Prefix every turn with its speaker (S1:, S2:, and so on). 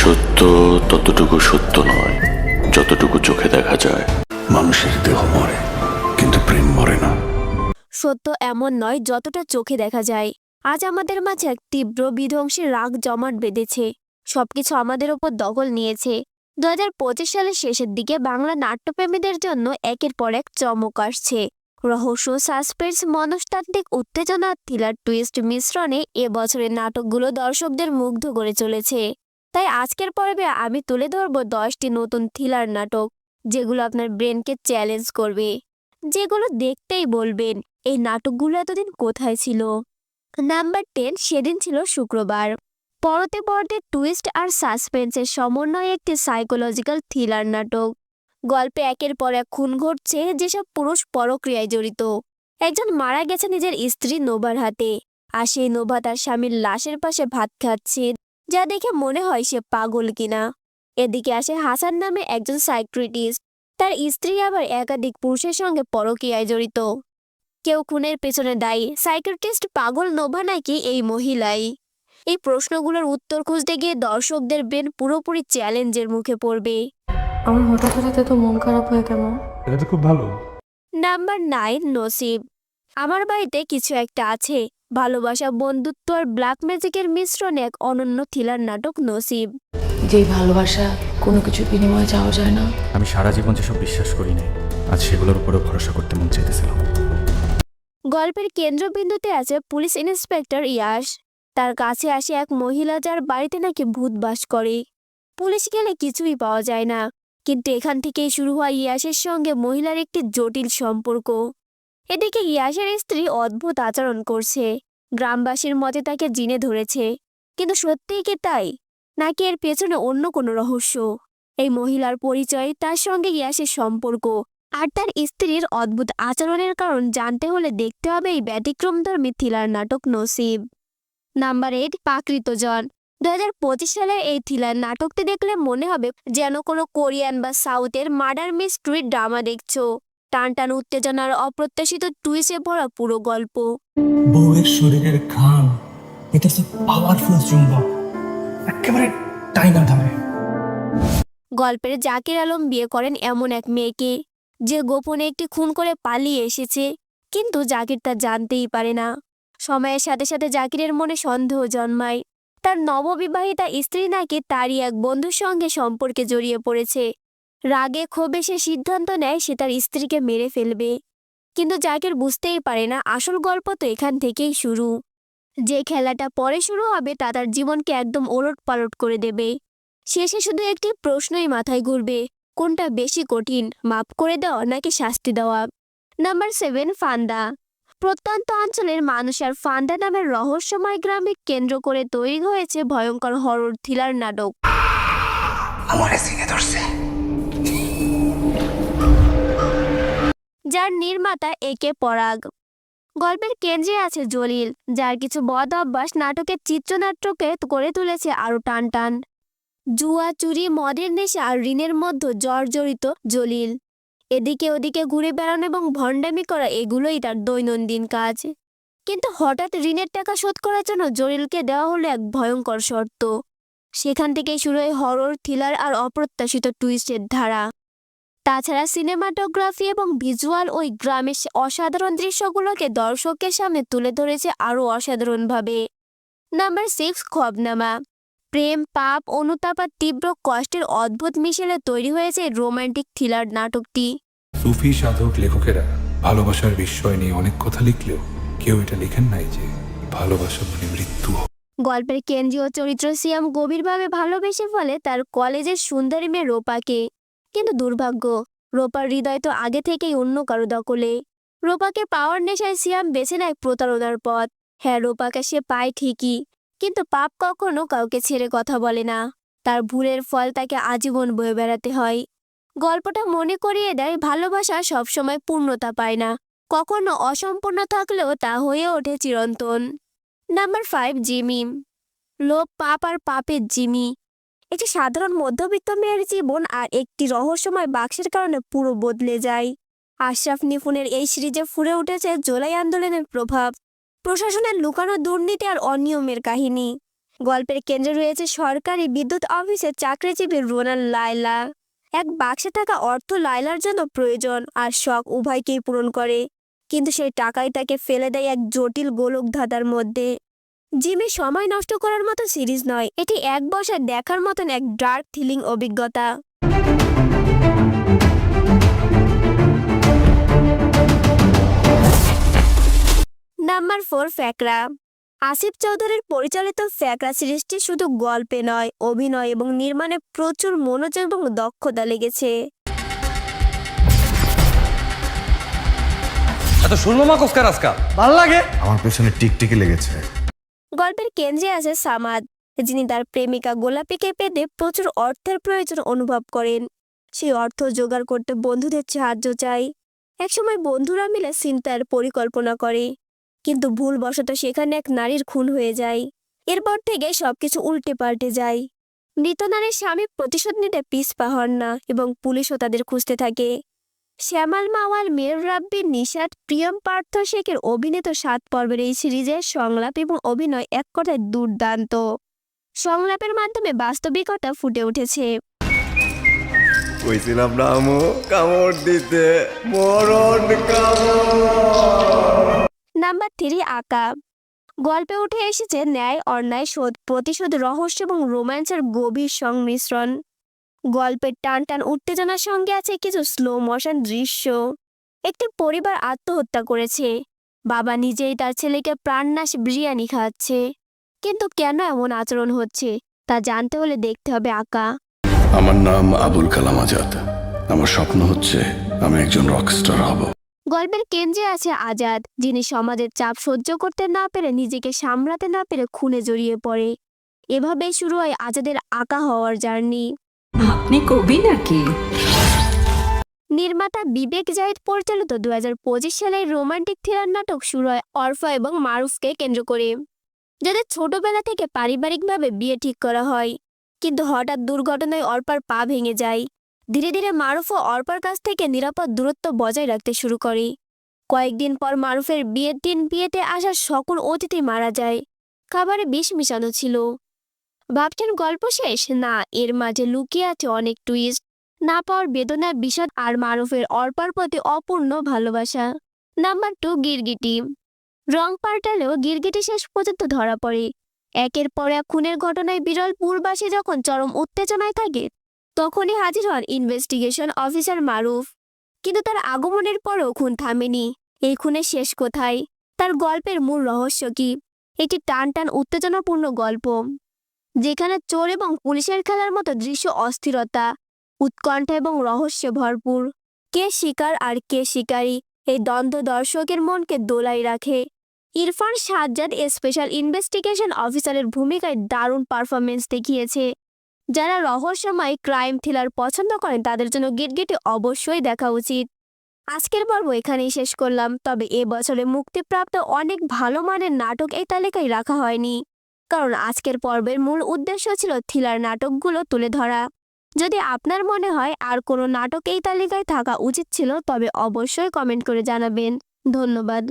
S1: সত্য ততটুকু সত্য নয় যতটুকু চোখে দেখা যায়। মানুষের দেহ মরে, কিন্তু প্রেম মরে না।
S2: সত্য এমন নয় যতটা চোখে দেখা যায়। আজ আমাদের মাঝে এক তীব্র বিধ্বংসী রাগ জমাট বেঁধেছে। সবকিছু আমাদের ওপর দখল নিয়েছে। 2025 সালের শেষের দিকে বাংলা নাট্যপ্রেমীদের জন্য একের পর এক চমক আসছে। রহস্য, সাসপেন্স, মনস্তাত্ত্বিক উত্তেজনা, থ্রিলার টুইস্ট মিশ্রণে এবছরের নাটকগুলো দর্শকদের মুগ্ধ করে চলেছে। তাই আজকের পর্বে আমি তুলে ধরব 10টি নতুন থ্রিলার নাটক, যেগুলো আপনার ব্রেনকে চ্যালেঞ্জ করবে, যেগুলো দেখতেই বলবেন এই নাটকগুলো এতদিন কোথায় ছিল। নাম্বার 10, সেদিন ছিল শুক্রবার। পরতে পরতে টুইস্ট আর সাসপেন্সের সমন্বয়ে একটি সাইকোলজিক্যাল থ্রিলার নাটক। গল্পে একের পর এক খুন ঘটছে, যেসব পুরুষ পরক্রিয়ায় জড়িত। একজন মারা গেছে নিজের স্ত্রী নোভার হাতে, আর সেই নোভা তার স্বামীর লাশের পাশে ভাত খাচ্ছে, যা দেখে মনে হয় সে পাগল কিনা। এদিকে আসে হাসান নামে একজন সাইকিয়াট্রিস্ট। তার স্ত্রী আবার একাধিক পুরুষের সঙ্গে পরকীয়ায় জড়িত। কেউ খুনের পেছনে দায়ী, সাইকিয়াট্রিস্ট পাগল, নোভা নাকি এই মহিলাই? এই প্রশ্নগুলোর উত্তর খুঁজতে গিয়ে দর্শকদের ব্রেন পুরোপুরি চ্যালেঞ্জের মুখে পড়বে।
S3: আমার হঠাৎ হঠাৎ এত মন খারাপ হয় কেন?
S4: এটা তো খুব ভালো।
S2: নাম্বার 9, নসিব। আমার বাড়িতে কিছু একটা আছে। ভালোবাসা, বন্ধুত্ব আর ব্ল্যাক ম্যাজিকের মিশ্রণে এক অনন্য থ্রিলার নাটক নসিব।
S3: যেই ভালোবাসা কোনো কিছু বিনিময়ে চাওয়া যায় না।
S4: আমি সারা জীবন যেসব বিশ্বাস করি নাই, আজ সেগুলোর উপরে ভরসা করতে মন চাইতেছিল।
S2: গল্পের কেন্দ্রবিন্দুতে আছে পুলিশ ইন্সপেক্টর ইয়াশ। তার কাছে আসে এক মহিলা যার বাড়িতে নাকি ভূত বাস করে। পুলিশ গেলে কিছুই পাওয়া যায় না, কিন্তু এখান থেকেই শুরু হয় ইয়াশের সঙ্গে মহিলার একটি জটিল সম্পর্ক। এদিকে ইয়াশের স্ত্রী অদ্ভুত আচরণ করছে। গ্রামবাসীর মতে তাকে জিনে ধরেছে, কিন্তু সত্যিই কি তাই, নাকি এর পেছনে অন্য কোনো রহস্য? এই মহিলার পরিচয়, তার সঙ্গে ইয়াশের সম্পর্ক আর তার স্ত্রীর অদ্ভুত আচরণের কারণ জানতে হলে দেখতে হবে এই ব্যতিক্রমধর্মী থ্রিলার নাটক নসিব। নাম্বার 8, প্রাকৃতজন। 2025 সালের এই থ্রিলার নাটকটি দেখলে মনে হবে যেন কোনো কোরিয়ান বা সাউথের মার্ডার মিস্ট্রি ড্রামা দেখছো। টানটান উত্তেজনার অপ্রত্যাশিত টুইস্টে ভরা পুরো গল্প।
S5: বউয়ের শরীরের ঘাম, এটা হচ্ছে পাওয়ারফুল চুম্বক, একেবারে টাইনা ধরে।
S2: গল্পের জাকির আলম বিয়ে করেন এমন এক মেয়েকে, যে গোপনে একটি খুন করে পালিয়ে এসেছে, কিন্তু জাকির তা জানতেই পারে না। সময়ের সাথে সাথে জাকিরের মনে সন্দেহ জন্মায়। তার নববিবাহিতা স্ত্রী নাকি তারই এক বন্ধুর সঙ্গে সম্পর্কে জড়িয়ে পড়েছে। রাগে ক্ষোভে সে সিদ্ধান্ত নেয় সে তার স্ত্রীকে মেরে ফেলবে, কিন্তু জাকির বুঝতেই পারে না আসল গল্প তো এখান থেকেই শুরু। যে খেলাটা পরে শুরু হবে তা তার জীবনকে একদম ওলটপালট করে দেবে। শেষে শুধু একটি প্রশ্নই মাথায় ঘুরবে, কোনটা বেশি কঠিন, মাফ করে দেওয়া নাকি শাস্তি দেওয়া। নাম্বার 7, ফান্দা। প্রত্যন্ত অঞ্চলের মানুষ আর ফান্দা নামের রহস্যময় গ্রামে কেন্দ্র করে তৈরি হয়েছে ভয়ঙ্কর হরর থ্রিলার নাটক। যার নির্মাতা একে পরাগ। গল্পের কেন্দ্রে আছে জলিল, যার কিছু বদ অভ্যাস নাটকের চিত্রনাট্যকে করে তুলেছে আরো টানটান। জুয়া, চুরি, মদের নেশা আর ঋণের মধ্যে জর্জরিত জলিল। এদিকে ওদিকে ঘুরে বেড়ানো এবং ভণ্ডামি করা, এগুলোই তার দৈনন্দিন কাজ। কিন্তু হঠাৎ ঋণের টাকা শোধ করার জন্য জলিলকে দেওয়া হলো এক ভয়ঙ্কর শর্ত। সেখান থেকেই শুরু হয় হরর, থ্রিলার আর অপ্রত্যাশিত টুইস্টের ধারা। তাছাড়া সিনেমাটোগ্রাফি এবং ভিজুয়াল ওই গ্রামের অসাধারণ দৃশ্যগুলোকে দর্শকের সামনে তুলে ধরেছে আরও অসাধারণভাবে। নাম্বার 6, খবনামা। প্রেম, পাপ, অনুতাপ আর তীব্র কষ্টের অদ্ভুত মিশেলে তৈরি হয়েছে রোমান্টিক থ্রিলার নাটকটি।
S6: সুফি সাধক লেখকেরা ভালোবাসার বিষয় নিয়ে অনেক কথা লিখলেও কেউ এটা লেখেন নাই যে ভালোবাসা মানে মৃত্যু।
S2: গল্পের কেন্দ্রীয় চরিত্র সিয়াম গভীরভাবে ভালোবেসে ফেলে তার কলেজের সুন্দরী মেয়ে রূপাকে, কিন্তু দুর্ভাগ্য, রূপার হৃদয় তো আগে থেকেই অন্য কারো দখলে। রূপাকে পাওয়ার নেশায় সিয়াম বেছে নেয় প্রতারণার পথ। হ্যাঁ, রূপাকে সে পায় ঠিকই, কিন্তু পাপ কখনো কাউকে ছেড়ে কথা বলে না। তার ভুলের ফল তাকে আজীবন বয়ে বেড়াতে হয়। গল্পটা মনে করিয়ে দেয় ভালোবাসা সবসময় পূর্ণতা পায় না, কখনো অসম্পূর্ণ থাকলেও তা হয়ে ওঠে চিরন্তন। Number 5, Jimmy. লোভ, পাপ আর পাপের জিমি। একটি সাধারণ মধ্যবিত্ত মেয়ের জীবন আর একটি রহস্যময় বাক্সের কারণে পুরো বদলে যায়। আশরাফ নিপুণের এই সিরিজে ফুটে উঠেছে জুলাই আন্দোলনের প্রভাব, প্রশাসনের লুকানো দুর্নীতি আর অনিয়মের কাহিনী। গল্পের কেন্দ্রে রয়েছে সরকারি বিদ্যুৎ অফিসের চাকরিজীবী রোনাল লায়লা। এক বাক্সে থাকা অর্থ লায়লার জন্য প্রয়োজন আর শখ উভয়কেই পূরণ করে, কিন্তু সেই টাকাই তাকে ফেলে দেয় এক জটিল গোলক ধাঁধার মধ্যে। জিমে সময় নষ্ট করার মতো সিরিজ নয়, এটি এক বছর দেখার মতন এক ডার্ক থ্রিলিং অভিজ্ঞতা। নাম্বার 4, ফ্যাকরা। আসিফ চৌধুরীর পরিচালিত ফ্যাকরা সিরিজটি শুধু গল্পে নয়, অভিনয় এবং নির্মাণে প্রচুর মনোযোগ এবং দক্ষতা লেগেছে।
S7: এত সুরমা কসকার আজকাল
S8: আমার পেছনে টিকটিকি লেগেছে।
S2: গল্পের কেন্দ্রে আছে সামাদ, যিনি তার প্রেমিকা গোলাপীকে পেতে প্রচুর অর্থের প্রয়োজন অনুভব করেন। সেই অর্থ জোগাড় করতে বন্ধুদের সাহায্য চাই। একসময় বন্ধুরা মিলে ছিনতাইয়ের পরিকল্পনা করে, কিন্তু ভুলবশত সেখানে এক নারীর খুন হয়ে যায়। এরপর থেকে সবকিছু উল্টে পাল্টে যায়। মৃত নারীর স্বামী প্রতিশোধ নিতে পিছপা হন না এবং পুলিশও তাদের খুঁজতে থাকে। শ্যামাল মাওয়াল, মেয়র রাব্বি, নিশাত, প্রিয়ম পার্থ শেখের অভিনীত 7 পর্বের এই সিরিজের সংলাপ এবং অভিনয় এক কথায় দুর্দান্ত। সংলাপের মাধ্যমে বাস্তবিকতা ফুটে উঠেছে।
S8: কইছিলাম না আমু কামড় দিতে, মরণ কামড়।
S2: নাম্বার 3, আঁকা। গল্পে উঠে এসেছে ন্যায়, অন্যায়, শোধ, প্রতিশোধ, রহস্য এবং রোম্যান্সের গভীর সংমিশ্রণ। গল্পের টান টান উত্তেজনার সঙ্গে আছে কিছু স্লো মোশন দৃশ্য। একটি পরিবার আত্মহত্যা করেছে, বাবা নিজেই তার ছেলেকে প্রাণনাশ বিরিয়ানি খাওয়াচ্ছে। কিন্তু কেন এমন আচরণ হচ্ছে তা জানতে হলে দেখতে হবে আঁকা।
S1: আমার নাম আবুল কালাম আজাদ। আমার স্বপ্ন হচ্ছে আমি একজন রকস্টার হব।
S2: গল্পের কেন্দ্রে আছে আজাদ, যিনি সমাজের চাপ সহ্য করতে না পেরে, নিজেকে সামলাতে না পেরে খুনে জড়িয়ে পড়ে। এভাবেই শুরু হয় আজাদের আঁকা হওয়ার জার্নি।
S3: আপনি কবি নাকি?
S2: নির্মাতা বিবেক জাহিদ পরিচালিত 2025 সালের রোমান্টিক থ্রিলার নাটক শুরু হয় অর্ফা এবং মারুফকে কেন্দ্র করে, যাদের ছোটবেলা থেকে পারিবারিকভাবে বিয়ে ঠিক করা হয়। কিন্তু হঠাৎ দুর্ঘটনায় অর্পার পা ভেঙে যায়। ধীরে ধীরে মারুফও অর্পার কাছ থেকে নিরাপদ দূরত্ব বজায় রাখতে শুরু করে। কয়েকদিন পর মারুফের বিয়ের দিন বিয়েতে আসা সকল অতিথি মারা যায়। খাবারে বিষ মিশানো ছিল। ভাবছেন গল্প শেষ? না, এর মাঝে লুকিয়ে আছে অনেক টুইস্ট, না পাওয়ার বেদনা, বিষাদ আর মারুফের অর্পার প্রতি অপূর্ণ ভালোবাসা। নাম্বার 2, গিরগিটি। রং পাল্টালেও গিরগিটি শেষ পর্যন্ত ধরা পড়ে। একের পর এক খুনের ঘটনায় বিরল পুরবাসী যখন চরম উত্তেজনায় থাকে, তখনই হাজির হন ইনভেস্টিগেশন অফিসার মারুফ। কিন্তু তার আগমনের পরও খুন থামেনি। এই খুনের শেষ কোথায়? তার গল্পের মূল রহস্য কি? একটি টান টান উত্তেজনাপূর্ণ গল্প, যেখানে চোর এবং পুলিশের খেলার মতো দৃশ্য, অস্থিরতা, উৎকণ্ঠা এবং রহস্যে ভরপুর। কে শিকার আর কে শিকারী, এই দ্বন্দ্ব দর্শকের মনকে দোলাই রাখে। ইরফান সাজ্জাদ স্পেশাল ইনভেস্টিগেশন অফিসারের ভূমিকায় দারুণ পারফরমেন্স দেখিয়েছে। যারা রহস্যময় ক্রাইম থ্রিলার পছন্দ করেন তাদের জন্য গিরগিটি অবশ্যই দেখা উচিত। আজকের পর্ব এখানেই শেষ করলাম, তবে এবছরে মুক্তিপ্রাপ্ত অনেক ভালো মানের নাটক এই তালিকায় রাখা হয়নি, কারণ আজকের পর্বের মূল উদ্দেশ্য ছিল থ্রিলার নাটকগুলো তুলে ধরা। যদি আপনার মনে হয় আর কোনো নাটক এই তালিকায় থাকা উচিত ছিল, তবে অবশ্যই কমেন্ট করে জানাবেন। ধন্যবাদ।